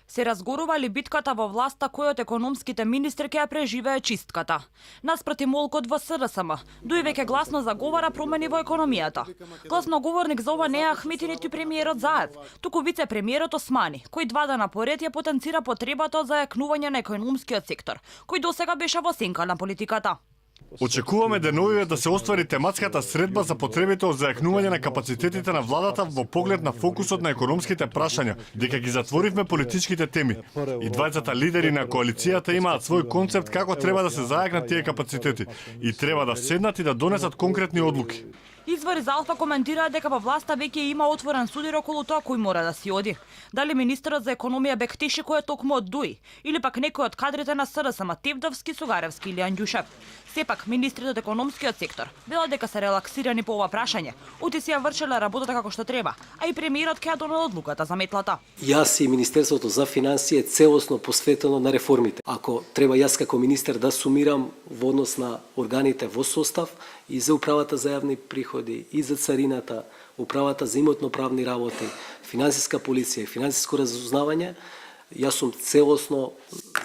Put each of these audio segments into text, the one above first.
Се разгорува ли битката во власта кој од економските министри ќе ја преживее чистката? Наспроти молкот во СДСМ, Дуј веќе гласно заговара промени во економијата. Гласноговорник за ова не е Ахмети ниту премиерот Заев, туку вице-премиерот Османи, кој 2 дана поред ја потенцира потребата за јакнување на економскиот сектор, кој досега беше во сенка на политиката. Очекуваме деновиве да се оствари тематската средба за потребите од зајакнување на капацитетите на владата во поглед на фокусот на економските прашања, дека ги затворивме политичките теми. И двајцата лидери на коалицијата имаат свој концепт како треба да се зајакнат тие капацитети и треба да седнат и да донесат конкретни одлуки. Извори за Алфа коментираа дека во власта веќе има отворен судир околу тоа кој мора да си оди. Дали министерот за економија Бектиши кој е токму од Дуј, или пак некој од кадрите на СДСМ Тевдовски, Сугаревски или Анѓушев. Сепак, министрите од економскиот сектор велат дека се релаксирани по ова прашање, оти си ја вршеле работата како што треба, а и премиерот ќе ја донесе одлуката за метлата. Јас и Министерството за финансии е целосно посветено на реформите. Ако треба јас како министер да сумирам во однос на органите во состав и за управата за јавни приходи, и за царината, управата за имотно-правни работи, финансиска полиција и финансиско разузнавање, јас сум целосно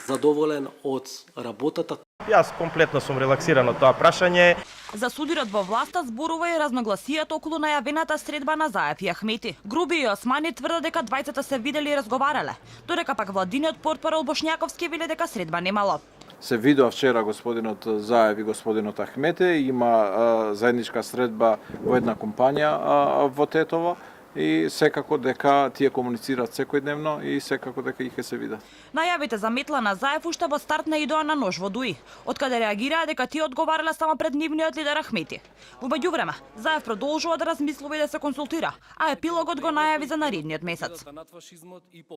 задоволен од работата. Јас комплетно сум релаксиран од тоа прашање. За судирот во власта зборува и разногласијата околу најавената средба на Заев и Ахмети. Груби и Османи тврдат дека двајцата се видели и разговарале, додека пак владиниот портпарол Бошњаковски веле дека средба немало. Се видува вчера господинот Заев и господинот Ахмете, има заедничка средба во една компанија во Тетово и секако дека тие комуницираат секојдневно и секако дека ќе се видат. Најавите за метла на Заев уште во старт не идоа на нож во Дуј, откаде реагираа дека тие одговарале само пред нивниот лидер Ахмети. Во меѓувреме, Заев продолжува да размислува и да се консултира, а епилогот го најави за наредниот месец.